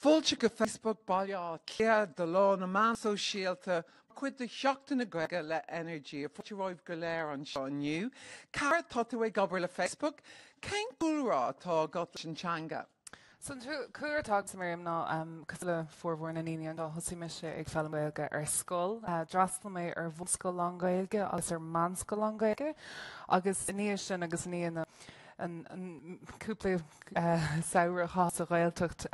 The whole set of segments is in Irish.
Fúilte go Facebook bailá cléad do lá na Meán Sóisialta chuid de seachtain na Gaeilge le energy a fuilte roimh go léir an seo aniu. Cara tá tú ag gobar le Facebook, cén gúrá tá gat sin teanga? So cuairtá sa Miriam ná cos le fórmhór na níine an dá hosí me sé ag fel Gaeilge ar scóil. Drastal mé ar bhscoil an Gaeilge agus ar manscoil an Gaeilge agus níos sin agus níana an cúpla saoire chás a Gaeltacht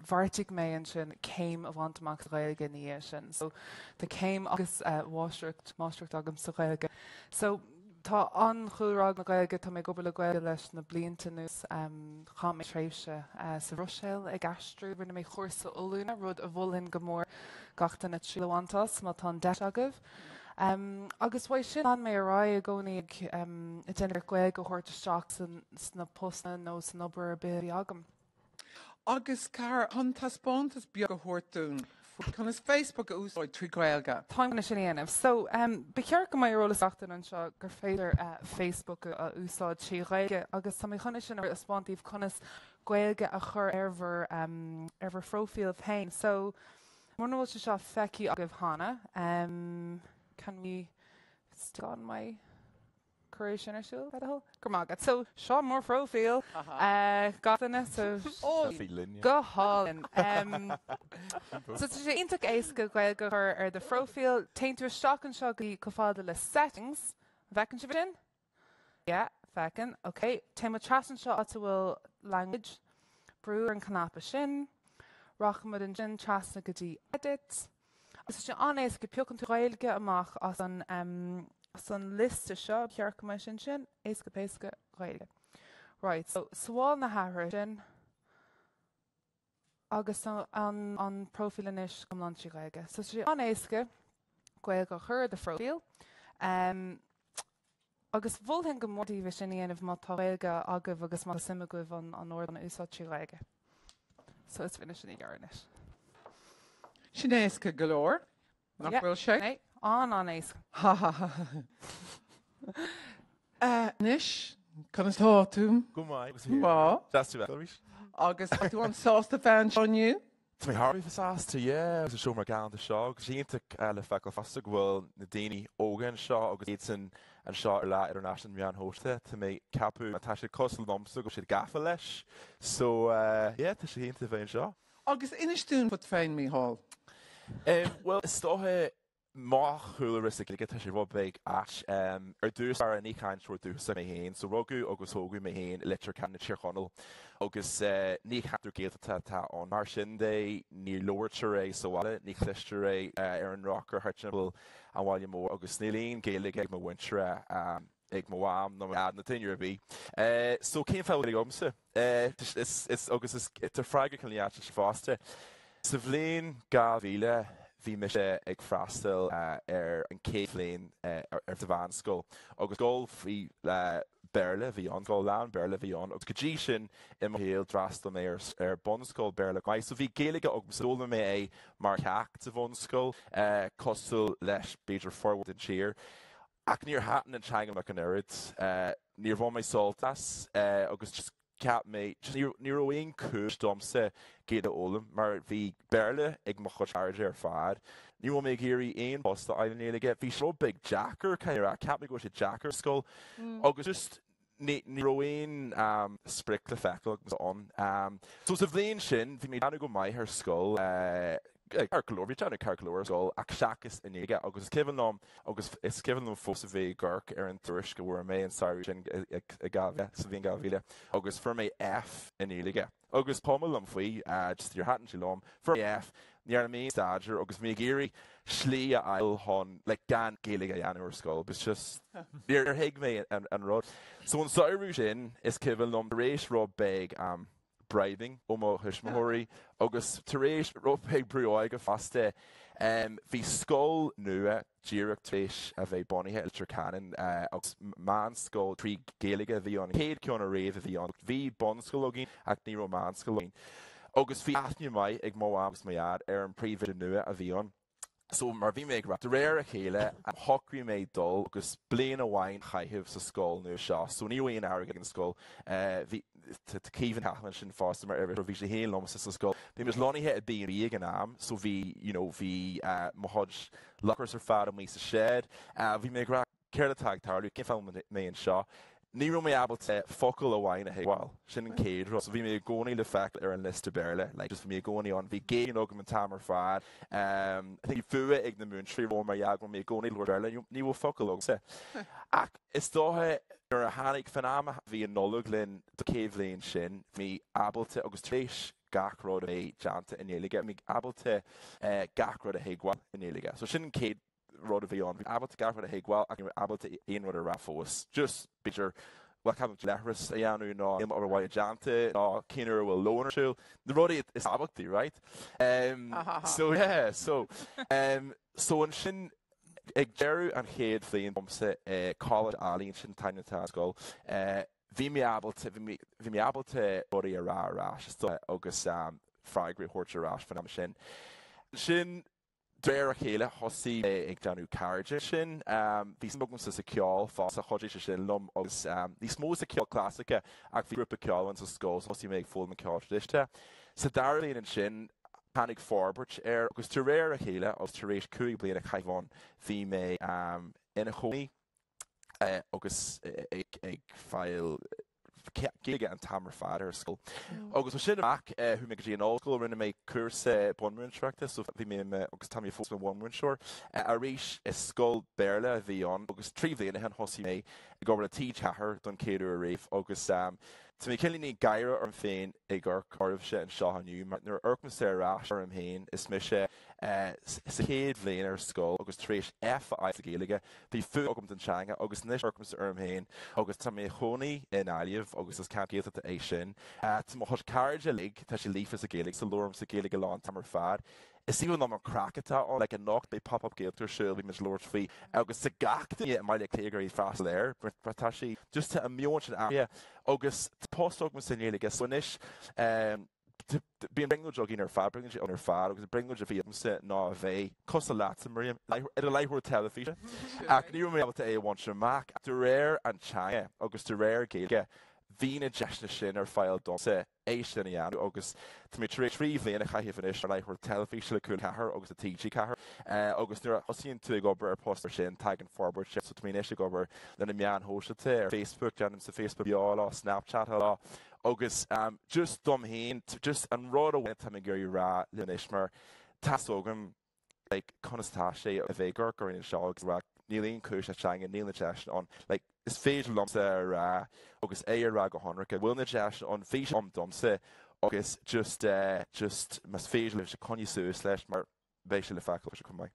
bharrtaigh mé an sin céim a bhaintach Gaeilge níos sin. So the céim agus mástrucht agam sa Gaeilge. So tá an chúrá na Gaeilge tá mé gobar le Gaeilge leis na blianta nús chá mé tréimhse sa Roiséal ag astrú rinne mé chóirsa olúna rud a bhfuilinn go mór gachta na trílehaantas má tá deis agah. Agus bhaid sin an mé ará a gcónaigh i déanamh Gaeilge go thuirteteach sna postna nó san obair bé agam. Agus cara chunta spántas beag go thuirtún. Chun is Facebook a úsáid trí Gaeilge. Táim na sin aanamh. So bechear go mé rólas achtain an seo gur féidir Facebook a úsáid trí Gaeilge agus tá mé chuna sin ar a spántaíomh chunas Gaeilge a chur ar profiil féin. So mar nó se seo feici agah hána. Can we stick on my creation or show? Cormac. So Sean more profile. Got in it. So go hauling. So to say intake ace go or the profile taint to a shock and shoggy cofadala settings. Vacan in? Yeah, vacan. Okay. Tema tras and shot to will language. Brewer and canapa shin. Rachmud and gin tras nagadi edit. So an éis go peocann tú Gaeilge amach as an liste seo cear go sin éis go péasca Gaeilge. Right, so sáil na háthra sin agus an profil inis go mlan trí Gaeilge. So sé an éisce Gaeilge chur de profil. Agus bhfuilthin go mótaí sin aanamh má tá Gaeilge agah agus má simime goibh an ordan an úsáid trí Gaeilge. So it's finished in the garnish. Sinéisce galóir. Nach bhfuil sé? An éisce. Nis, chun is tá túm? Go mai. Má. That's too bad. Agus tú an sásta fan aniu? Tá mé Harvey fasásta, yeah. Agus a show mar gan de seo. Agus íonta le feicil fasta gohfuil na daoine ógan seo agus éitin an seo ar lá international Meán Sóisialta. Tá mé capú atá sé costal domsa go siad gafa leis. So, yeah, tá sé íonta bhain seo. Agus inistún fut féin Mícheál? Well, is státhe má chuúlas a gligad sé rud beag as dús ar an íchain seúir dúsa mé héin, so rugú agus thógu mé héin litir can na tíorchonal agus ní chaú géalta tá an mar sin dé ní loirte é soáile ní chlisteir é ar an rockar hartnabal an bháile mór agus nílíon Gaeilge ag mo wintre ag mo bhám nó ad na tinir a bhí. So céim fel ag omsa. Agus is freige chun líáte se fásta. Sa bhléin gá bhíle bhí me sé ag freastal ar an céad bhléin ar de bhanscoil. Agus ggóil bhí Béarla bhí an ggóil lean Béarla bhí an. Agus go dtí sin i Mícheál drastal mé ar bunscoil Béarla gaiith. So bhí Gaeilge agus dóla mé é mar cheacht a bhunscoil costal leis beidir forward in tír. Ac níor hatan an teanga me an irid. Níor bhá mé soltas agus just cap mé ní roion cúis domsa géad ólam mar bhí Béarla ag mo chuteirde ar fad. Ní bhfuil mé géirí aon posta ailenéige. Bhí seo big jacker caiir a cap mé go sé jacker scoil. Agus just ní roion spric le feicil agus an. So sa bhléon sin, bhí mé dána go maith ar scoil Carcolóir, bhí teanna Carcolóir scoil ach seachas inéige agus is cian nó fós a bheith gurc ar an tuairis go bhfuair mé an saoir sin a gabhile sa bhíon gabhile agus for mé F inéige. Agus pomal am faoi just tíor hatan sí lom for F níar mé staidir agus mé géirí slí a ail hon le gan Gaeilge a dhéanamh ar scoil, but just níor hiig mé an rud. So an saoirú sin is cian lom rééis rob beag breithing ó thuismóirí agus taréis rópéig brúáige fasta bhí scóil nua díreach tréis a bheith bonithe iltir canan agus Meán scóil trí Gaeilge bhí an céad ceann a réamh a bhí an bhí bonscoil agin ach ní Meán scóil agin. Agus bhí aithniú mai ag mó agus maiad ar an príomhide nua a bhí an. So mar bhí méid rap réir a chéile an hocaí méid dul agus blian a bhhain chaithimh sa scóil nu seo. So ní bhíon airg an scóil. cíomhan halan sin fásta mar ar bhí sé héon lomas sa scoil. Bhí mis loníthe a bíon ríag an am, so bhí mohod lachars ar fad am mí sa shed. Bhí mé gra ceirlatáag tarlú cin fáil mé an seo. Ní ro mé abal te focail a bhhain a héháil sin an céad ros bhí mé gcónaí le feic ar an list béle, le just bhí mé gcónaí an bhí géan agam an tamar fad. Bhí fua ag na mún trí bh mar jaag mé gcónaí Lord ní bh focail agam sa. Ach is dóthe ar a hánig fanama bhí an nolog linn do céimhlíonn sin mí abalte agus tréis gachród é deanta in éige, mí abalte gachród a héagháil in éige. So sin an céad rud a bhí an. Bhí abalte gachród a héagháil ach abalte aon rud a rafós. Just bitir well cabin lehras a dhéanú ná im ar bhhaid deanta ná cinear bhfuil lónar siúil. Na rudaí is abachtaí, right? So yeah, so an sin ag dearú an chéad bhíon bomsa College alíonn sin tainetá scoil. Bhí mé abalte rudaí a rárás agus freigraí chuirte rás fan am sin. Sin Dréir a chéile thosaí ag deanú Ciaraidh sin, bhí smogam sa ceáil fás a chodí sin lom agus ní smó sa ceáil clásica ach bhí grúpa ceálan sa scóil thosaí méid fóil na ceáil tradiiste. Sa darlaíonn an sin panig forbert agus tu réir a chéile agus tu rééis cuaig bliana a chaimhán bhí mé ina choní agus ag fáil Giga an tamar fada ar scoil. Agus sin amach thu mé go dtí an ácóil rinne mé cursa bunmún treachta, so bhí mé agus tamí fós na bhmún seoir. A rís is scoil béle a bhí an, agus trí bhíonna an thosaí mé i ggur a tí chathair don céadú a réomh, agus tá mé cinlíní gaiire ar an féin ag gur chorbh sé an seo aniu, mar nuair orcm sé arás ar an féin is mé sé sa chéad bhléon ar scoil agus tréis F a ghaeilge, bhí fu agam den teanga agus níos orcm sa ar an féin, agus tá mé chonaí in Niamh agus is ceap géalta é sin. Tá mo chud Ciaraidh lig tá sé lífa sa Gaeilge, sa lorm sa Gaeilge lán tamar fad. Is even ná mar cracatá an like a knock they pop-up gailtar siúil bhí mis Lord fao agus sa gachta mai le cléagarí fast léir tá sí just a mion sin area agus postog man sinnéile gus sonis bíon bringú jogín ar fad bringú an ar fad agus bringú a bhí sa ná a bheith cos a láta Miriam ar a leithúir telefíe ach ní mé é bhain sin amach du réir an teanga agus du réir Gaeilge hína deisna sin ar fáil domsa é sin anú agus tá mé trí bhíonna chaithíhanis ar leithúir telefíe le cún cethir agus a TG cethir agus nuair osíonn tú gobar ar postar sin tag an forbert sin so mí éisi gobar lena Meán Sóisialta ar Facebook deanam sa Facebook beála Snapchat lá agus just dom héin just an rád a bhaint tá gur rá leis mar tasógam conastá sé a bheith gur in seo agus ra nílíon cúis na teanga níl na deisna an is féidir lomsa ar agus é ar ra go honracha bhfuil na deisna an fís am domsa agus just mas féidir leis a coní suas leis mar bheith sé le feicil se chumai.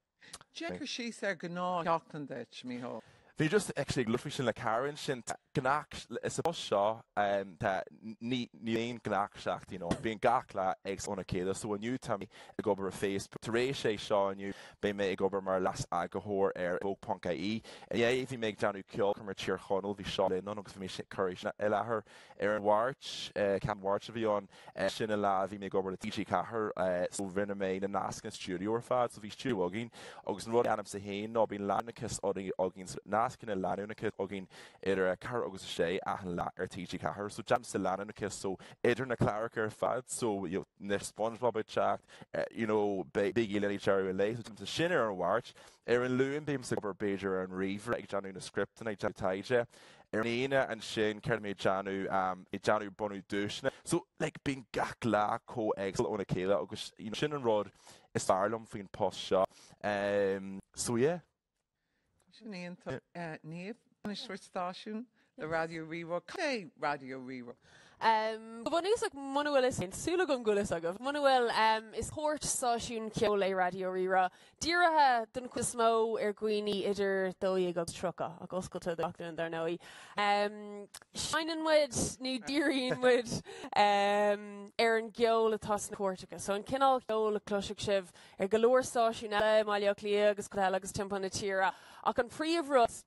Jeagar síos ar gná teachtain deit míthó. Bhí just actually glufi sin le Karen sin gnach is a bus seo ní éon gnach seachtaí nó bíon gach le ag ónna céile so aniu tamí ag gobar a Facebook tar éis sé seo aniu bé mé ag gobar mar las agathóir ar bhg.ie é bhí méid deanú ceol chu mar tíor chonal bhí seo le agus bhí mé sé choéis na i lethir ar an bhhairt cean bhhairt a bhí an sin le bhí mé gobar a TG cethir so rinne mé na nascan stúdio ar fad so bhí stúdio agin agus an rud anam sa héin nó bíon lenachas agin nascin a leanúnachas agin idir a car agus sé an le ar TG cethir so jam sa leanúnachas so idir na cleric ar fad so na SpongeBob teacht big Lenny Jerry lei so sin ar an bhhairt ar an luúin béim sa gobar Beiidir an riomh ag deanú na script ag taide ar éine an sin ceir mé deanú i deanú bonú dúisna so bíon gach le có eagsal óna céile agus sin an rud is fearlam faoin post seo so yeah. Sinnéanta Niamh Bainisteoir stáisiún le Raidió Ríro cé Raidió Ríro. Bhfuil ag manuel is súla an gulas agah. Manuel is chóirt stáisiún ceol le Raidió Ríro. Díirithe don chu smó ar gcuoine idir dóí agus trocha a goscailte doachtain dar nóí. Seinan muid nó díiríonn muid ar an geol atá na cuairteacha. So an cinál geol a cloiseach sibh ar go leor stáisiún eile maiile lí agus coile agus timpeanna tíra ach an príomh rud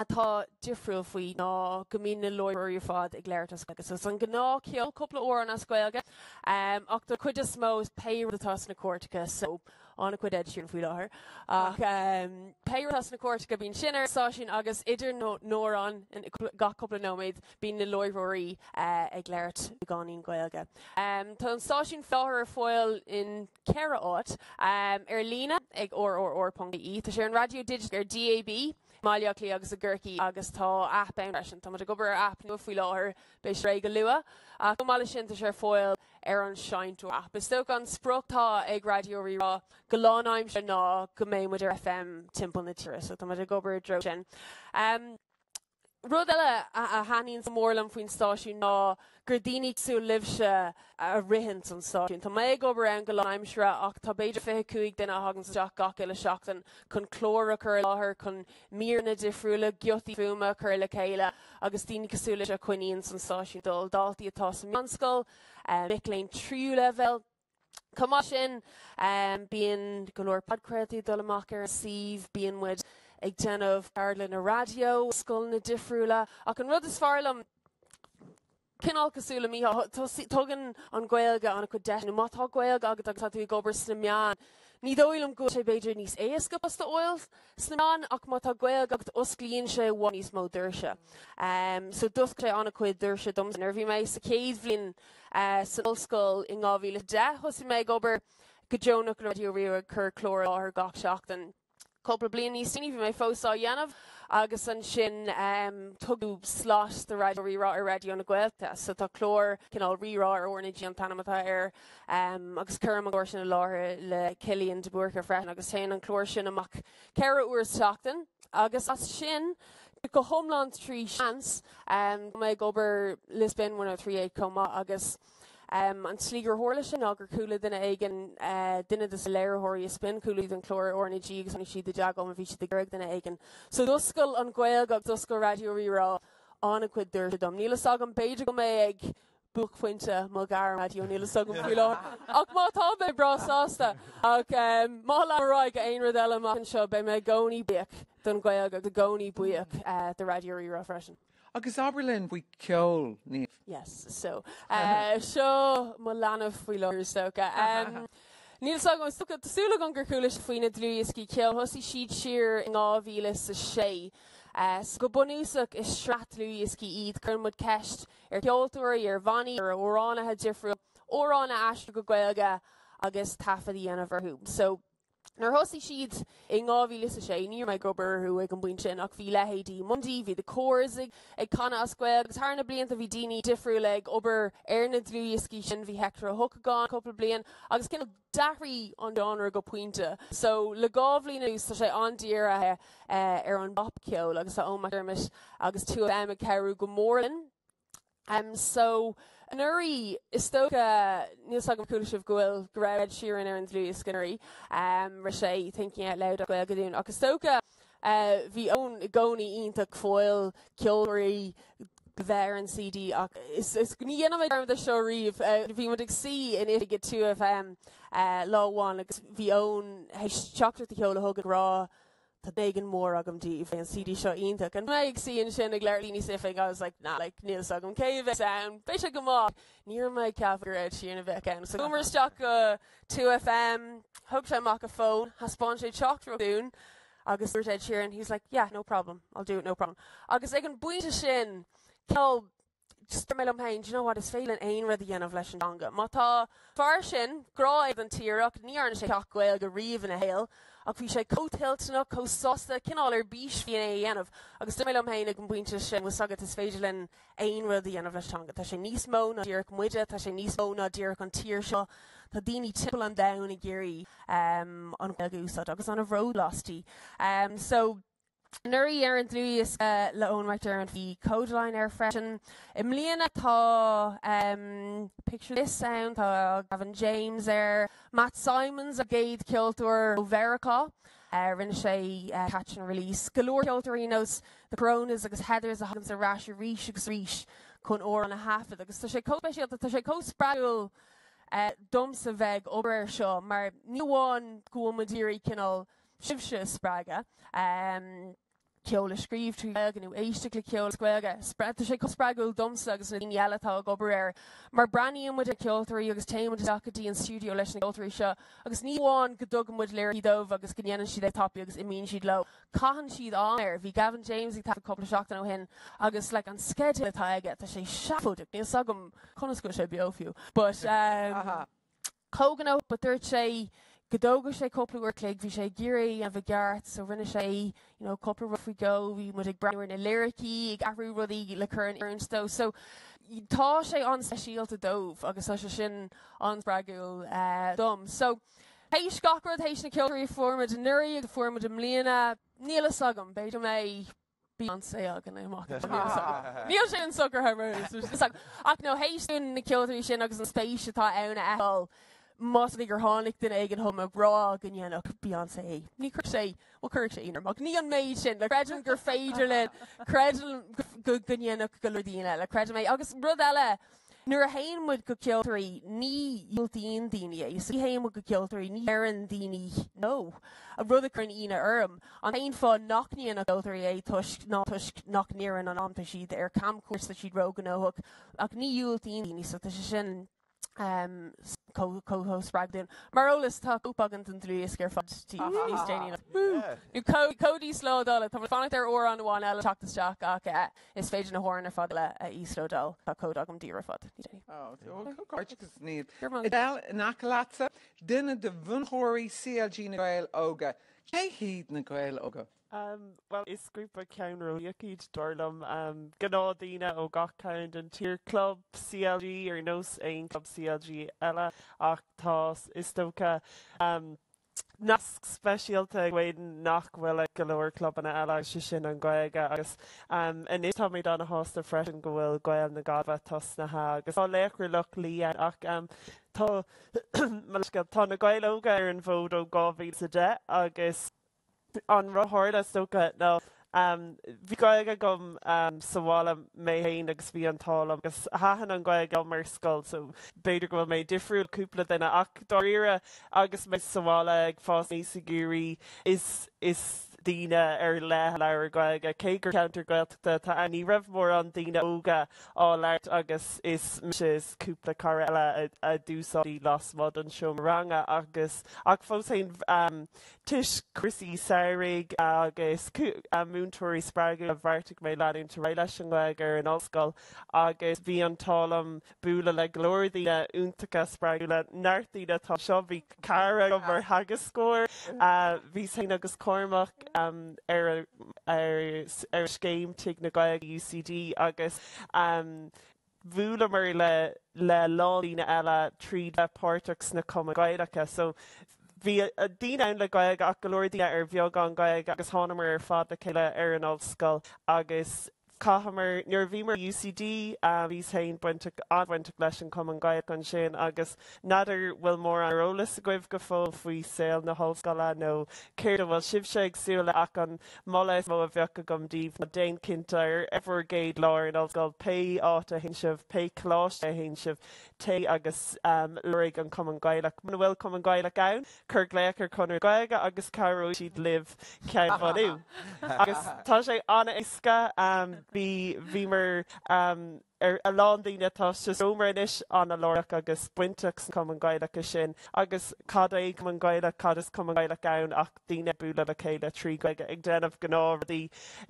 atá difriúil faoi ná go mín na loirí fád ag léir as Gaeilge. So san gná ceol cúpla ór as Gaeilge, ach do chuid is mó péir atá na cuairteacha, so anna chuid éidirisiún faoi láthair. Ach péir atá na cuairteacha bín sinar sáisiún agus idir nórán gach cúpla nóméid bín na loirí ag léirt gáín Gaeilge. Tá an sáisiún fáthar ar fáil in Ciaraidh áit ar lína ag or.ie. Tá sé an radio digital ar DAB, Máileach lí agus a ggurcií agus tá app an freisin. Tá mar gobar app nua faoi láthair beis ré go lua. A go mála sin tá sé ar fáil ar an seinú app. Is tóg an spruchtá ag Raidió rá go lánaim sin ná go méid ar FM timppla na tíre, so tá mar gobar dro sin. Rud eile a haíonn sa mórlam faoin stáisiún ná gur daoine sú libhse a rithint an stáisiún. Tá mé gobar an go láimsre ach tá beidir 25 duine hagan sa gach eile seachtain chun chlóra chur láthair chun míorna difriúla giotaí fuama chur le chéile agus daoine cosúla a Chróinín san stáisiún dul daltaí atá sa Meán Scoil, Micheál tríú level. Comá sin bíon go leor podcrétaí dul amach ar sih bíon muid ag déanamh Callaghan na Raidió, scoil na difriúla, ach an rud is fearlam cinál cosúla míá tugann an Gaeilge anna chu deisna mátá Gaeilge agus tá tú gobar sna Meán. Ní dóilm go sé beidir níos éasca as óil sna Meán ach mátá Gaeilge agus osclaíonn sé bhain níos mó dúirse. So dusc sé anna chuid dúirse dom ar bhí mé sa céad bhliain san ollscoil i 2010 thosaigh mé gobar go Johnach radio ri chur chlór láthair gach seachtain. Couple blian níos sinní bhí mé fósá dhéanamh agus an sin tugadú slás de Raidió rírá ar Raidió na Gaeilge, so tá chlór cinál rírá ar ornaidí an tanamatá ar agus chum an gáir sin láthair le Cilíonn de Búrca freisin agus téann an chlór sin amach ceithre uair seachtain agus as sin go Homeland trí seans mé gobar Lisbon 103 comma agus an slígur hórla sin agur coolla duine aigen duine is léirthirí spin coolla an chlór ornaidí agus an siad de deagam a bhí si de Gaeilge duine aigen. So duscail an Gaeilge agus duscail Raidió rírá anna chuid dúirte dom. Nílas agam beidir go mé ag buch pointe má gar Raidió nílas agam faoi láthair. Ach má tá bé brasásta ach má lerá go aon rud eile amach an seo be mé gcónaí buíoch don Gaeilge go gcónaí buíoch de Raidió rírá freisin. Agus Aberlin bhui ceol, Niamh. Yes, so seo má leanamh faoi láthair stocha. Níl agam súla an gur chuúla faoine dlúiscí ceol thosaigh siad siar in 2006. Go bunúsach is sreatlúiscí iad chun ceist ar ceoltóirí ar bhaní ar óránathe difriúil óránna eiste go Gaeilge agus tafadaí anamh arthú. So nar thosaigh siad i 2006 níor mé gobarú ag an buinte sin ach bhí lehéadí mundí bhí de córas ag cana as Gaeilge agus thar na blianta bhí daoine difriúil ag obair ar na dlúiscí sin bhí hectar thucagáin coppla blian agus cinna dahraí an dánar go puinte. So le gábhlín ús tá sé andíarathe ar an bop ceol agus a ómachirmis agus tú a ceú go mórlin. So an uirí is tóga níos agam cúla sibh gohfuil go raibh siaran ar an dlúis ginnarí ra sé thinking out loud a Gaeilge dún agus tóga bhí ón gcónaí ionach fáil ceoltóirí bheith an CD ach is ní dhéanamh arm de seo riomh bhí mu ag si in iad tú láháin agus bhí ón teachtar ceola thugad rá tá dégan mór agam díomh an CD seo ionach an ag si an sin ag leirlíní sifig I was like nah like níl agam céimh sound béis go má níor mé ceafar éid sína bheith ann so gomar isteach go 2FM thug sé amach a phone haspáin sé teachtar dún agus dúirt Ed Sheeran he's like yeah no problem I'll do it no problem agus ag an buinte sin ceol just mé am hain, you know what is féilen aon rud a dhéanamh leis an danga. Má tá fear sin gráibh an tíreach níarn sé teach Gaeil go riomh in a héal ach bhí sé cótiltena cósásta cinál ar bís bhí é dhéanamh agus mé am hain ag an buinte sin was agad is féidirlinn aon rud a dhéanamh leis tanga. Tá sé níos mó na ddíreach muide, tá sé níos mó na ddíreach an tír seo tá daoine tipple an down i ggéirí an Gaeilge úsad agus an a bhródlastí. So Nuirí ar an dlúis le ónhairtar an bhí Códaline ar freisin. I mbliana tá picture this sound tá Gavin James ar Matt Simons a géad ceoltóir ó Veracá rinne sé catch and release. Galore ceoltóirí nos the Coronas agus Heathers a hagan sa ráis a ríis agus ríis chun ó an a hafad agus tá sé cóspéisialta tá sé cóspraúil dom sa bheith obair seo mar níháin go madírí cinál sibse sprága. ceol scríomh tú ganú éiste le ceol scuilge spreadta sé cospragúil domsa agus na daoinealatá gobar mar braíon muid a ceoltarí agus téimiid acadí an stúdio leis na ceoltarí seo agus níháin go dogam muid léir dómh agus gnéanaan siad ag tapí agus imíonn siad lo caihan siad an air bhí Gavin James ag tafa coppla seachtain ó hin agus le an skedul atá aige tá sé seafúteach níos sagam chunasco sé beofiú but cógan ó ba dúirt sé Godóga sé coppla cléig bhí sé géirí a bheith geart so rinne sé coppla rufi go bhí mu ag breir na lyricí ag ahrú rudí le chur an iarnstó so tá sé an síalta dómh agus tá sé sin an bragúil dom so hééis scarad hééis na ceoltarí forma de nuirí ag forma de mlíana níla sagam beidir mé Beyoncé agan amach níl sé an sugar hammer ach nó hééis na ceoltarí sin agus an spéis atá anna eáil Mas gur tháinig den ag an thum a brá gnéanach Beyoncé. Ní chuir sé bhil sé inar mag ní an méid sin le credan gur féidir le credan go gnéanach go dtíine le credan mé agus rud eile nuair a héanmid go ceoltarí ní dúiltíon daine é so héanmid go ceoltarí ní ar an daine nó a rud a chun ine orm an aon fá nachníon a ceoltarí é tuisc nach nían an amta siad ar camcuirsa siad rogan óach ach ní dúiltíon daine so tá sé sin co-host Bragdon. Marolas tá úpagan an dlúis gur fad tí níos déine. Nú codí slódal, tá fannacht ar ó an bháin eile teachtasteach ach is féidir na háin ar fad le í slódal tá códagam díra fad. Cóirteachas níd. Edel in acaláta, duine de bhunthóirí CLG na Gaeil óga. Cé híad na Gaeil óga? Well, is grúpa ceanró iad dorlam gná daine ó gach ceann an tír club CLG ar nós aon club CLG eile ach tá is tócha nasc speisialta ghuiideann nach bhfuil go leir clubbanna eile sin an Gaeilge agus in is tá méid anna hásta freisin go bhfuil Gaeil na Gabha tosnathe agus tá léchar lech líon ach tá na Gaeil óga ar an bhód ó 2010 agus an rathairda socha nó bhí Gaeilge gom sahála méhéin agus bhí an tálam agus hahan an Gaeilge mar scoil so beidir go bhfuil mé difriúil cúpla duine ach doíire agus mé sahála ag fás níos sigúirí is daine ar leir Gaeilge cé gur ceantar Gaeltachta tá aní raibh mór an daine óga á leirt agus is cúpla cara eile a dúsáí lasmod an seom ranga agus ach fós hain tuis Chrissy Ciaraidh agus múntóirí spreagu a bharrteach mé leún tar leis an Gaeilge ar an ollscoil agus bhí an tálam búla le glóirdaíine úntacha spreagu le neartdaíine tá seo bhí cara go mar hagus scóir bhí sin agus Cormac ar scéim tuig na Gaeilge UCD agus bhúla mar le láína eile tríd párteachs na Cuma Gaeilgeacha so bhí a dtíine le Gaeilge ach go leirdaí ar bheag an Gaeilge agus tháinar ar fad le céile ar an ollscoil agus Cahamar nuair bhí mar UCD bhí hain buinte leis an Cuma Gaeilge an sin agus nadidir bhfuil mór an rólas a goibh go fóil faoi saoil na hallscoile nó céir bhfuil sibse agsúla ach an molas mó a bheocha gomdíh na déon cinnta ar ever géad láir an ollscoil pe áta hin sibh pe cláiste a hin sibh té agus luigh an Cuma Gaeilge man bhfuil Cuma Gaeilge ann chur léachar chunar Gaeilge agus caró siad libh ceann fanú agus tá sé anna isca bhí mar ar a lán daoine tá ómarinis anna lorach agus buinteach Cuma Gaeilge sin agus cad é Cuma Gaeilge cad is Cuma Gaeilge ann ach daoine buaile le chéile trí Gaeilge ag déanamh gnádaí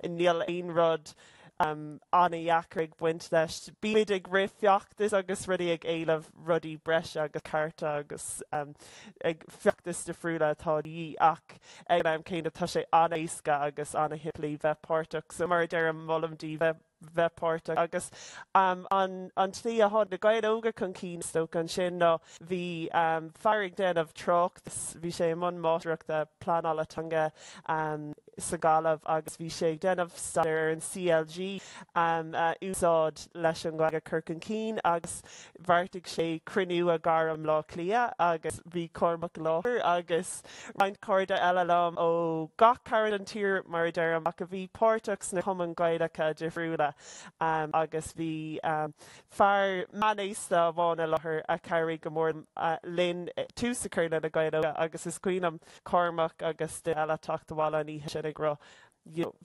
níl aon rud anna dheacraigh buint leis bíad ag rifheachtas agus rudí ag éileh rudí breise agus carta agus ag feachtas de friúla atádí ach ag am céine tá sé anna isca agus anna hiplaí bheith párteach so mar deir an mollamdí bheithpáirteach agus an tlí a hád na Gaeil óga chun cín stoc an sin ná bhí fearig déanamh trocht bhí sé man máireachta planálatanga sa galamh agus bhí sé déanamh stair ar an CLG úsáid leis an Gaeilge Kirk an cín agus bharrtaigh sé cruniú a garam lá clia agus bhí Cormac láthir agus roiint corda eile lám ó gach caird an tír mar dearm ach a bhí páirteachs na Cuma Gaeilge difriúla agus bhí fear manéista bhána lethir a cairí go mór linn túsacurna na Gaeilge agus is cuiinam Cormac agus de eile tacht bhála ní sin ag ra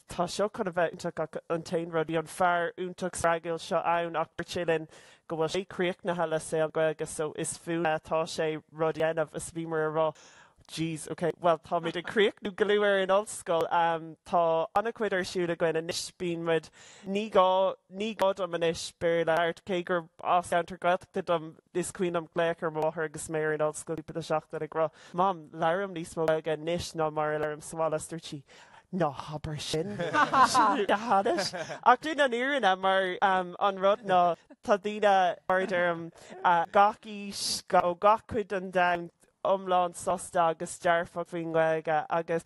tá seo chun bheith an tain rudí an fear úntaach srágail seo ann ach chilinn go bhfuil sé críoch le saoil Gaeilge so is fiúna tá sé rudéanamh is bhí mar rá. Jeez, okay. Well, tá mé de críoch glúir in ollscoil tá annachcuid ar siúla goin inis bín mud ní gá am inis beir le airt cé gur as antar gailteachta dom is cuioin am gléachar máthair agus méir in ollscoil pa seachta ag rá. Mám, leirm níos mó aige níos ná mar leirm sálastartí. No habar sin hadis. Ach dún an iirina mar an rud ná tá dtíine marderm gachís ó gachcuid an dain omláin sosta agus dearfach faoin Gaeilge agus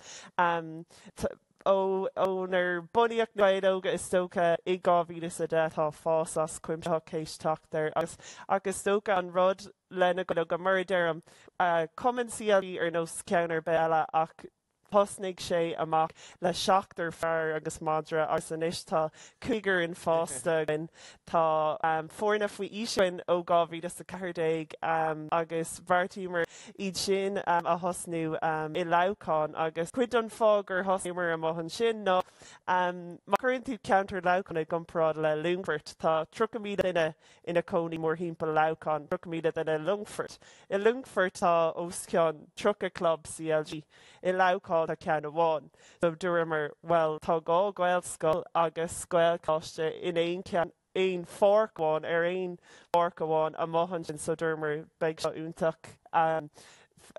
ónar buíocht Gaeilge is tócha i gáhílas a de tá fás as cuimsitheach céisteachtar agus tócha an rud lena go murderm cuimsitheach ar nó ceannar beala ach Posnig sé amach le seachtar fear agus madra ar san istá chuigur in fásta gin tá fórna faoi ísein ó gáhílas a cardéig agus bhartímar iad sin a hosnú i leáin agus chuid an fágur hosnúmar am an sin nó marcurinn tú counter leáin ag gomrád le Lungfurt tá 3,000 ina cónaí mór hímpel leáin 3,000 ina Lungfurt. I Lungfurt tá osceán truca club CLG i leáin a cean amháin. So dúrimar well tá gá Gaeil scoil agus Gaeil cáiste in éon fórcháin ar éon fórcháin a maihan sin so dúrimar beag seo úntaach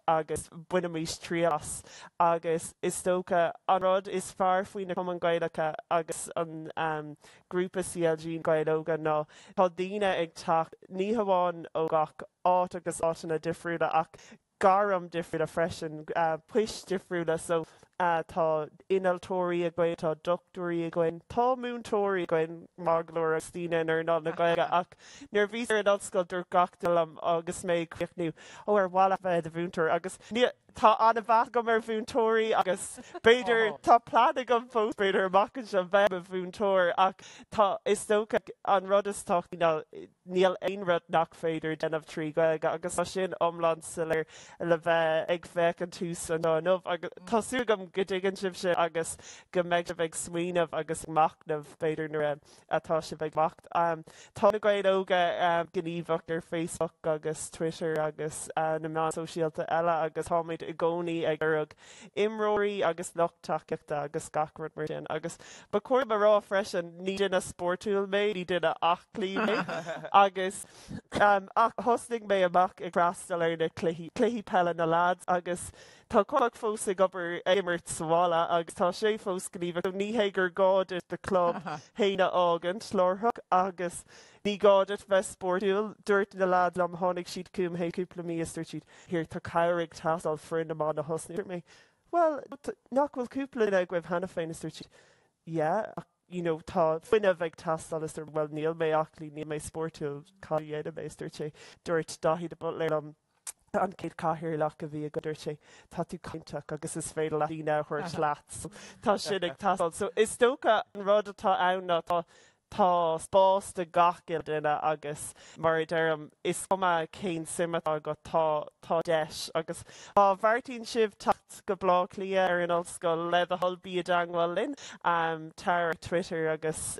agus buinimís trías agus is tócha an rud is fearr faoine cum an Gaeilge agus an grúpa CLG an Gaeilge ná tá daoine ag teach ní hamháin ó gach áit agus áitina difriúla ach garam difriúla freisin puis difriúla so tá inaltóirí a gcuin tá doctorí a gcuin tá múntóirí a gcuin marglóir agus tíine ar ná na Gaeilge ach nuair bhí ar an ollscoil dúir gachtal agus méid críochnú ó ar bhla bheith a bhúntóir agus tá anna bheith go mar bhúntóirí agus beidir tá plána go fós beidir amachchan se bheith a bhúntóir ach tá is tócha an rud is tácht níl aon rud nach féidir denmh trí Gaeilge agus tá sin omlan silir le bheith ag bheith an tús an nómh agus tású gom go dtigann sibh sin agus go méid a bheith smaoinemh agus machnamh beidir nuair atá si bheith macht. Tá na Gaeilge gníomhach ar Facebook agus Twitter agus na Meán Sóisialta eile agus táid i gcónaí ag arug imróirí agus lochtaíochta agus gacrad mar sin agus ba cuair mar rá freisin ní duna sportúil méid ní duna achlí agus hosting mé amach ag grastal ar na cluichí pelle na lads agus tá chuach fós ag gobar éimirt sála agus tá sé fós gníomh níhé gur gáid is de club héine ágan slórthach agus ní gáid bheith sportúil dúirt na lad am tháinig siad cúm héúpla míoster siad hir tá cairig tasal frin amán na hosnú mé. Well, nach bhfuil cúpla ag bh hena féin istir siad. Yeah, tá fuine bheith tasal is well níl mé achlí ní mé sportúil caiad a méistir sé dúirt dahíad a bud le an céad caiithir lech a bhí a goidir sé tá tú caiinteach agus is féidir le lína chuir slaat tá sin ag tasal. So is tócha an rud atá ann tá spás de gachgil duine agus mar dearm is cuma céin simatá go tá deis agus á bhartíonn sibh tacht go blá clia ar an ollscoil le a holbí a dangháil linn tar Twitter agus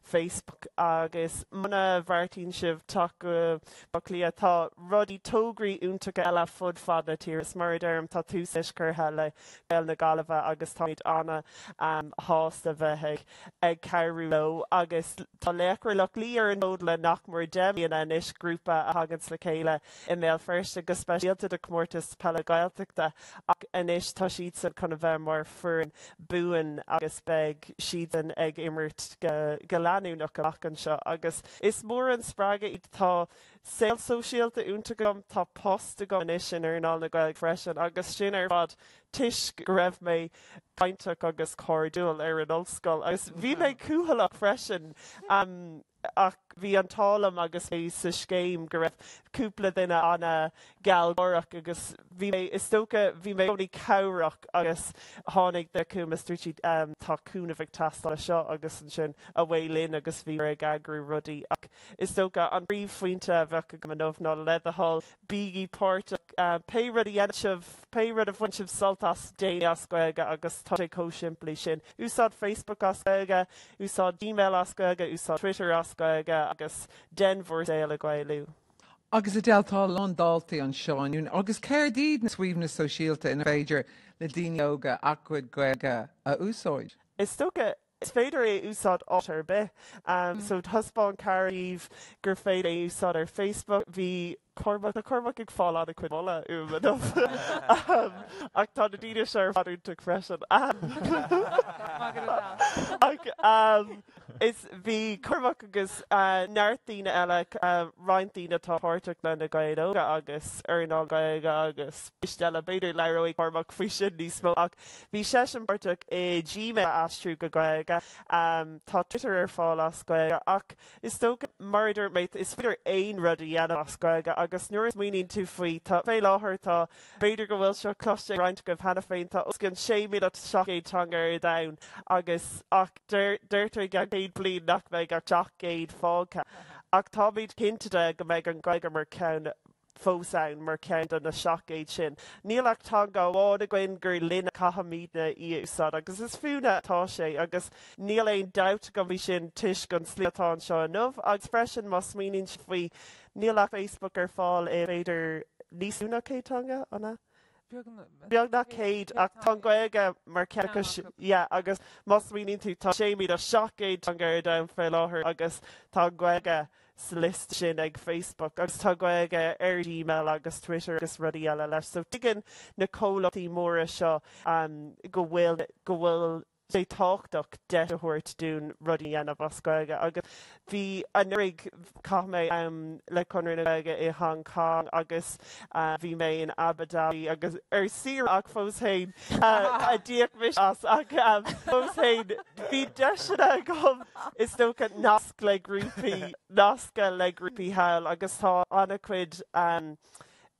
Facebook agus muna bhartíonn sibh tak go clia tá rudí tógraí úntacha eile fud fad na tíras mar dearm tá tú iscurtha le Gaeil na Gaillimhe agus táid anna hásta bheith ag ceirú lo agus tá léachar le lí ar an nód le nachmór déimíon inis grúpa a hagans le chéile i mé first agus speisialta de cummórtas pelle Gaeltachta ach inis tá siad san chuna bheith mar furin buan agus beg siadan ag imirt go leanúnach amach an seo agus is mór an sppraga iad tá saoil sóisialta úntagam tá post go inis sin ar an na Gaeilge freisin agus sin ar fad tuisc go raibh mé paintach agus cordúil ar an ollscoil agus bhí mé cúthach freisin ach bhí an tálam agus é sa scéim go raibh cúpla duine anna gealgóireach agus bhí mé is tóca bhí mé óí cabhraach agus tháinig de cúmastútí táúna bheith tastal seo agus an sin a bhélinn agus bhí ar gagrú rudaí ach is tóca an bríomhfuointe bheith go nómh ná leathaáil bíí páirt pe rud a bhaintsibh soltas déine ascoige agus tá sé cóisiimplí sin úsáid Facebook ascoige úsáid email ascoige úsáid Twitter ascoige agus denmhór é le Gaeilú. Agus a deltá landáltaí an seáinún, agus céirdíad na suíomhna sóisialta ina féidir le daine óga acuid gaeilge a úsáid. Is tóca is féidir é úsáid átar be. So thuspáin Ciaraidh gur féidir é úsáid ar Facebook bhí Cormac ag fáil a chuid mola ach tá na daine se ar fadúnta freisin. Is bhí Cormac agus nearttíine eile reintíine tápáirteach le na Gaeilge agus arná Gaeilge agus isteile beidir leiróí Cormac faoi sin níos mó ach bhí sé an páirteach i Gmail astrú go Gaeilge tá Twitter ar fáil as Gaeilge ach is tóca maridir méid is féidir aon rud a dhéanamh as Gaeilge agus nuair is muoíonn tú faoi tá fé láthair tá beidir go bhfuil seo cloiste roiint go bhena féin tá oscin 6,700 ar dain agus ach deirtar ga blian nach méid ar 700 fága ach tá míid cinnte go méid an gaige mar ceann fósain mar ceann an na 700 sin. Níl ach tá go bhád a gcuin gur lína cahamína í úsad agus is fiúna atá sé agus níl éon dat go bhí sin tuis gan slíotá seo anmh agus freisin más smíonn faoi níl ach Facebook ar fáil é féidir níosúna cétanga anna? Beag na céad ach tá Gaeilge mar cecha agus más smíonn tú tá sé míad a 700 an gar dam fé láthair agus tá Gaeilge sa list sin ag Facebook agus tá Gaeilge ar email agus Twitter agus rudí eile leis so tuigeann na cólaí móra seo go bhfuil sé táchtach de a thuirt dún rudí anamh as Gaeilge agus bhí an nurig caithmé le conraí Gaeilge i Hong Kong agus bhí mé in Abu Dhabi agus ar sir ach fós hain a díag mis as ach fós hain bhí deisina gom is tócha nasc le grúpi heil agus tá anna cuid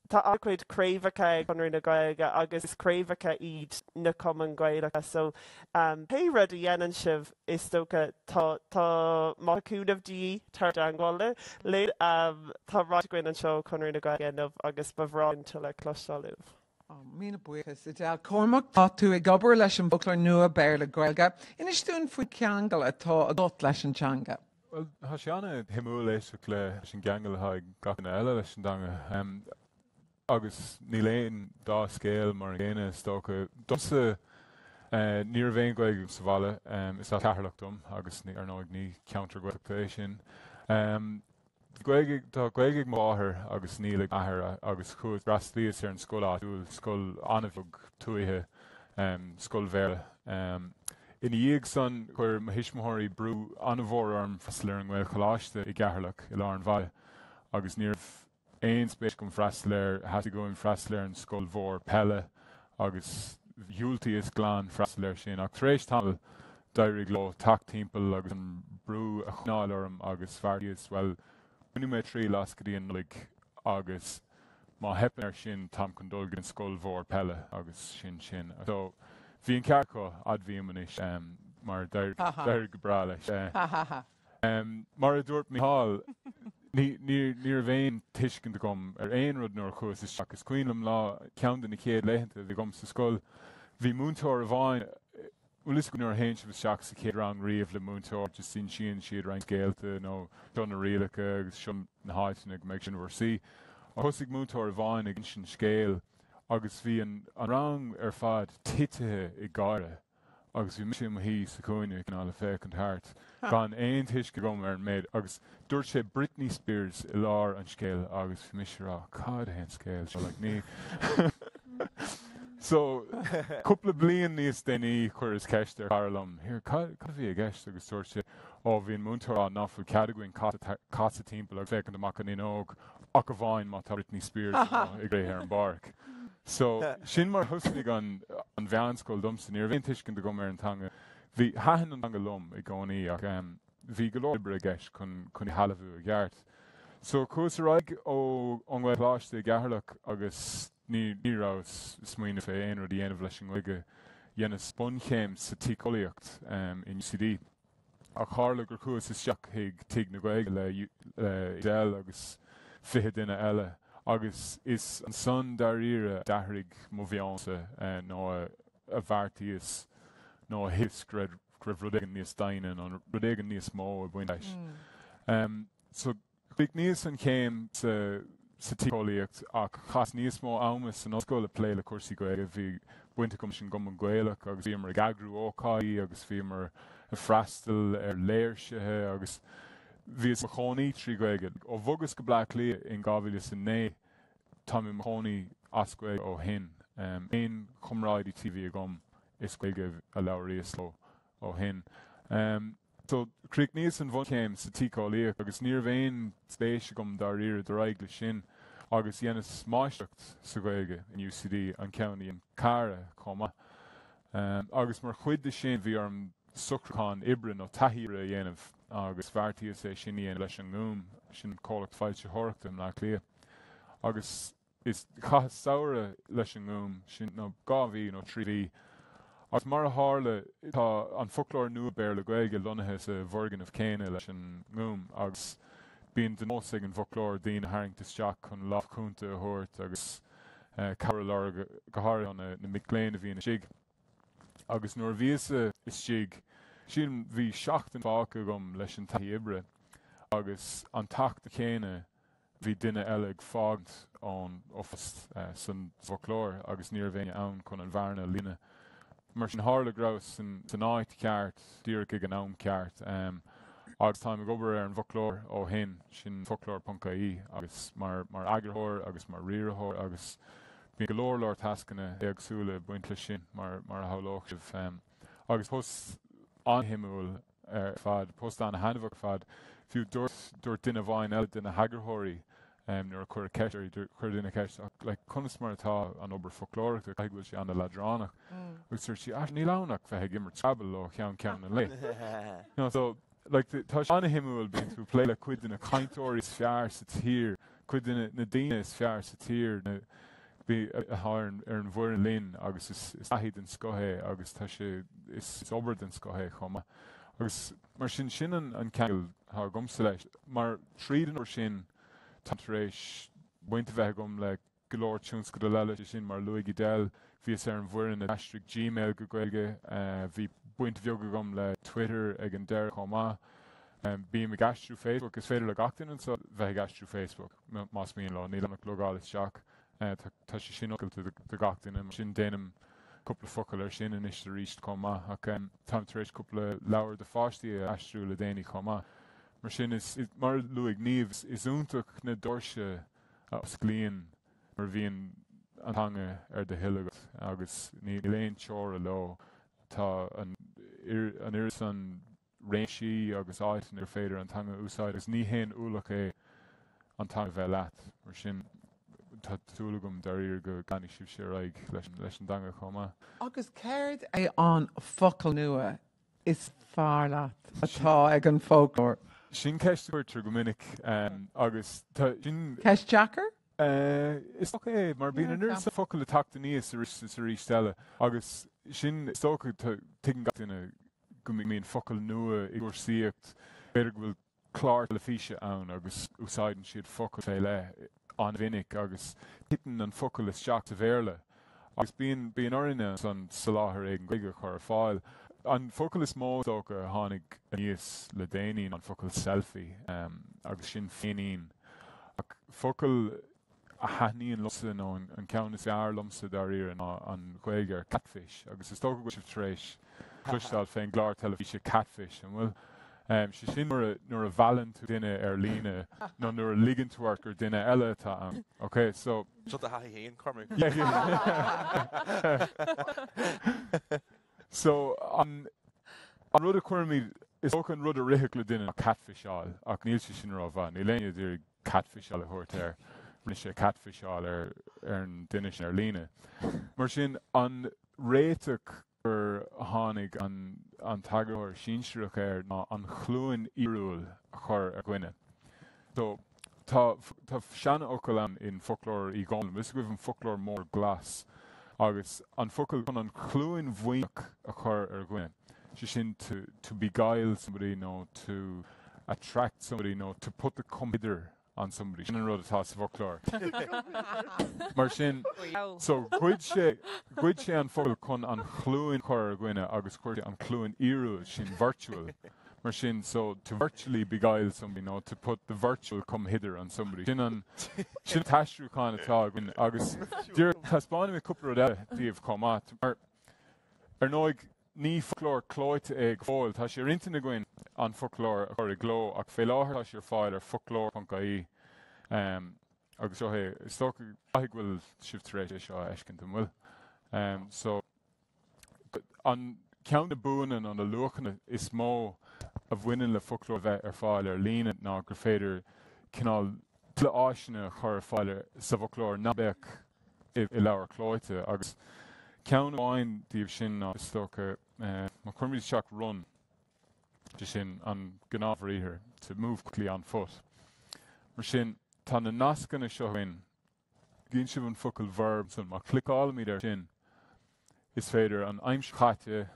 tá acuid craomhacha ag an rina Gaeilge agus is craomhacha iad na cuman Gaeilge so pe rud a dhéanann sibh is tócha tá mácúnamh dí tar dangáile le tá ráidgóin an seo chun rina Gaeilge agus bhráin til le cloisteáilh. Mína buchas Edel Cormac tá tú ag gobar leis an Foclóir nua beir le Gaeilge inas dún faoi ceangal atá a dot leis an teanga. Well, tá sé anna himú leis le sin geangal ag gachna eile leis an danga agus ní léon dá scéal mar an ggéine tócha domsa níor bhéon Gaeilge sa bhaile is tá cearlaach dom agus ar nóid ní counter Gaeilge sin. Tá Gaeilge máthair agus níla ahar agus chuid raslíos ar an scoil áúil scoil anmhog tuaithe scoil bhéile. In dhéag san chuir hisismóirí brú anmhór arm freisleir an Gaeil choláiste i gcearlaach I lá an bhaile agus níor ein spéis gom freisleir has go in freisleir an scoil mhór pelle agus hiúltaí is glán freisleir sin ach tréis tamil dairig lo tac timpeall agus an brú a chnáil orm agus feardias well bunú mé trí las go dtíon lig agus má hepan ar sin tam chun dul an scoil mhór pelle agus sin so bhí an cearco adbhí manis mar dair go bra leis mar a dúirt Mícheál Níor bhéon tuiscin de gom ar aon rud nuair chuas is seach is cuiinlam lá ceann na chéad léithanta de gom sa scoil. Bhí múntóir a bháin bhfuil is go nuair hain se seach sa chéad rang riamh le múntóir just sin siad rang Gaeilta nó don na rialacha agus siom na háitina go méid sin bhar a thosaigh múntóir a bháin ag sin scéal agus bhí an rang ar fad titithe I gáire agus bhí mis hí sa cúine ná le féic an thart. Gan aon tuisce gom ar an méid agus dúirt sé Britney Spears I lár an scéal agus fi mis rá cád hen scéal seo le ní. So cúpla bliain níos déanaí chuir is ceist ar Harlam. Hir cad bhí a gceist agus dúirt sé ó bhíon múntóir an náfuil cadaghain casa timpeall agus féic an amach an óg ach a bháin má tá Britney Spears I gréith ar an barc. So sin mar thusnig an bheanscoil domsa níor bhíon tuiscin de gom ar an tanga. Bhí haithan an tanga lom I gcónaí ach bhí go leor ibre gceist chun halamhú a gheart. So cúsaraig ó an bhfuil pláiste gathach agus ní rá smaoine fé aon rud dhéanamh leis an gcuige dhéanamh sponchéim sa tícolaíocht in UCD. A chála gur chuas is seach tig na gcuige le Edel agus fiche duine eile. Agus is an son dar ire dathraigh mo bheánsa nó a bhartaíos nó a his greibh rudéigean níos daine nó rudéigean níos mó a buinteis. So bhíh níos an céim sa tícolaíocht ach chas níos mó ammas an oscáil le plé le cuasaí gaeilge bhí buinte cum sin gom an Gaeilech agus bhí mar gagrú ócáí agus bhí mar a freastal léirsithe agus bhí is chonaí trí gaeilge ó bhugus go black lí in gábhíle san né tá mi chonaí ascuig ó hin. Aon chumráidí TV a gom is gaeilge a leabharí sló ó hin. So críoch níos an bhuncéim sa tícolaíocht agus níor bhéon spéise gom dar ire do raigla sin agus dhéanamh smáisteacht sa gaeilge in UCD an ceannaí an cara comma. Agus mar chuid de sin bhí arm sucrán ibre nó taithíre a dhéanamh agus bhartaíos é sin dhéanamh leis an ngúm sin cólacht fáilte thorachtam le clia. Agus is chaithas saoire leis an ngúm sin nó 2 nó 3 As mar a hála tá an Foclóir nua béir le gaeilge lonathe sa bhorgan of céine leis an ngúm agus bíonn den nós ag an Foclóir daoine haingtas teach chun láthchúnta a thabhairt agus Carolár go háir an na micléin a bhíon siig. Agus nuair bhíosa is siig sin bhí 7 fáca gom leis an taithí ibre agus an tacht a chéine bhí duine eile ag fágt an office san Foclóir agus níor bhéine ann chun an bharna líne. Mar sin hála grás san áit ceart díreach ag an am ceart agus tá ag obair ar an Foclóir ó hin sin Foclóir.ie agus mar agurthóir agus mar riarthóir agus bí go leor tascanna agsúla buinte sin mar a hálóch sibh agus post anhimúil ar fad post an hanmhah fad fiú dúirt duine bhain eile duine hagurthóirí nuair a chuir ceisiir chuir duine ceis le conas mar atá an obair folclóric a bhfuil sé anna ladránach agus tuair sí ní lánach bheith gimmar trabal ó cheann na lé. So tá anna himúil bíonn tú plé le cuid in a caiintóirí is fearr sa tír, cuid na daine is fearr sa tír bí a tháir ar an bhuair an linn agus is aithid an scothe agus tá sé is obair den scothe chuma. Agus mar sin an ceangail thá gomsa leis, mar trídan or sin tantaréis buinte bheith gom le go leor túns go leile sin mar luigh Edel bhí ar an bhuirin na astric Gmail go gaeilge bhí buinte bheoga gom le Twitter ag an deir chomá bí me gasstrú Facebook is féidir le gachtain an so bheith gasstrú Facebook más míon lá níl annach logáil is seach tá sé sin ocailte do gachtain sin déanam cúpla focail ar sin inis a ríist chomá ach tantaréis cúpla leabhar de fáistí astrú le déanaí chomá. Mar sin is mar luigh Niamh is úntaach na dorse sclíon mar bhíon antanga ar de hiileagat agus ní léon teora lo tá an iris an réimsí agus áitin ar féidir antanga úsáid agus ní héon úlach é antanga bheith leat mar sin tá túlagum daríir go ganig sibh sé raig leis an danga chomá. Agus céird é an focail nua is fearr leat atá ag an folclór. Sin ceistúirtar go minic agus sin Ceist Jackar? Is é mar bíon an sa focail le tata níos sa rístelle agus sin tócha tuigean gatainna go míon focail nua i ggur síocht beidir go bhfuil clár le físe ann agus úsáidan siad focail fé le an bhinnic agus hitan an focail is seach a bhéirle agus bíon orine san saláthar ag an gcuige chuir fáil. An focail is mó tócha tháinig níos le déanaín an focail selfie agus sin féinín. Focail a haithníon lomsa nó an ceann is fearr lomsa dar ir an ghaeilge ar catfish agus is tócha go sibh tréis clustáil féin gláir telefíse catfish an bhfuil sé sin nuair a bhalann tú duine ar líne nó nuair a ligann tú gur duine eile tá an. Okay, so Seo a haithí héon Cormac. So an rud a chuirmid is ó an rud a ritheach le duine a catfisháil ach níl sé sin rá bhain. Ní léine dúir catfisháil a thuirtéir rinne sé catfisháil ar an duine sin ar líne. Mar sin an réiteach gur tháinig an tagair sínsreach ná an chluúin iarúil a chur ar gcuine. So tá seanna ocail in Foclóir.ie gáil, vis goibh an Foclóir mór glas agus an focail chun an chluúin bhaineach a chur ar gcuine. Sin to beguile somebody, to attract somebody, to put the computer on somebody. Sin an rud atá sa Foclóir. Mar sin, so cuid sé an focail chun an chluúin chur ar gcuine agus chuirte an chluúin iarúil sin virtual. Mar sin, so to virtually beguile somebody, to put the virtual come hither on somebody. Sin taisrú chán atá gcuine agus taspáinna mé cúpla rud eile díobh Cormac. Ar nóig ní Foclóir chlóite ag fáil, tá sé rianta na gcuin an Foclóir a chur i gló ach fé láthair tá sé ar fáil ar Foclóir.ie. Agus seo is tócha bhfuil sibhtaréis é seo eiscint an bhfuil. So an ceann na buanan an na luachanna is mó a bhaineann le Foclóir bheith ar fáil ar lína ná gur féidir cinál pla áisina chur ar fáil sa Foclóir ná bheith i leabhar chlóite agus ceann amháin díobh sin ná is tócha má chuirmid seach run sin an gnámhríthir to move quickly on foot. Mar sin tá na nascanna seo in gin sibh an focail verb san má clicálamid ar sin is féidir an aimscaite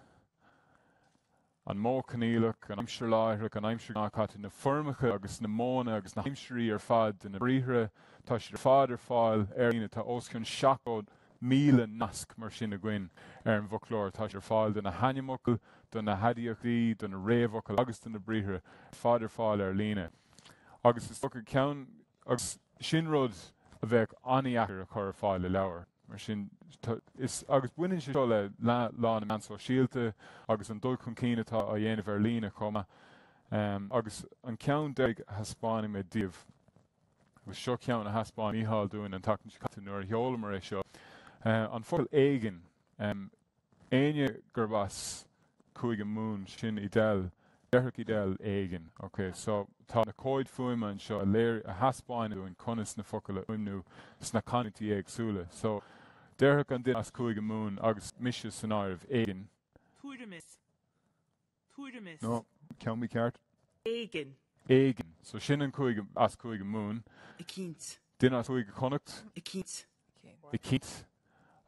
an mó canílach, an aimsir láithreach, an aimsir gácaite na formacha agus na móna agus na aimsirí ar fad na bríthre tá sé ar fad ar fáil ar lína tá oscail seaachód míle nasc mar sin a gcuin ar an Foclóir tá sé ar fáil den na hainnemocail, den na hadiachaí, den na réamhocail agus den na bríthre fad ar fáil ar lína. Agus is tócha ceann agus sin rud a bheith aníachar a chur ar fáil le leabhar. Mar sin agus buineann sé seo le lá na Meán Sóisialta agus an dul chun cíine atá a dhéanamh ar lína chuma. Agus an ceann deag haspáinna mé díobh. Agus seo ceann a haspáin Mícheál dúin an takeann si nuair heolamar é seo. An focail éigean, aine gur bas cúige mún sin Edel, deirc Edel éigean. Okay, so tá na cóid fuaime an seo a léir a haspáinna dúin conas na focail a uimnú sna canití éagsúla. So deirc an duine as cúige mún agus mise san áireamh éigean. Tuairemis. No, ceann mí ceart? Éigean. Éigean. So sin an cúige as cúige mún. I cínt. Duine as cúige connacht? I cínt. I cínt.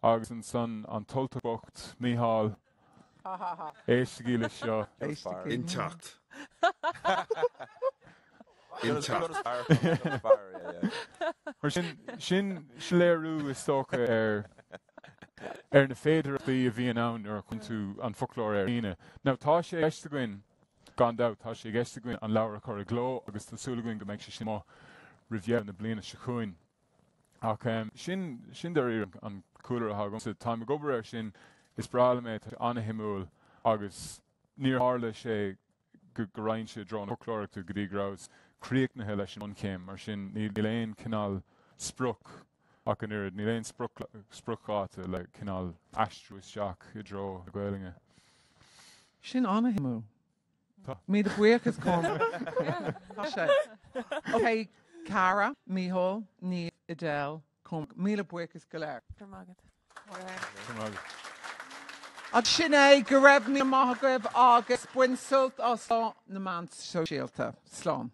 Agus an son an tolta bocht Mícheál éistigí le seo intact. Mar sin léirú is tócha ar na féidireachtaí a bhíon ann ar chun tú an Foclóir ar líne. Now tá sé eisteagáin gan dát, tá sé eisteagáin an leabhar chur a gló agus tásúlagáin go mbeidh sé sin má riview na bliana se chuin. Ach sin dar an coolar a hagam. So tá go bre sin is brala mé anna himúil agus níor hála sé go rainn sé drón Foclóir tú go dtí grás críoch na heile sin an céim mar sin ní léon cinál spruch ach an irid ní léon sprucháta le cinál astrú isteach I dro a Gailinge. Sin anna himú. Mí de buchas Cormac. Okay, Cara, Mícheál, Niamh, Edel, Cormac, míle buchas go léir. Ag sin é go raibh mí maith go raibh agus buin sult as na Meán Sóisialta. Slán.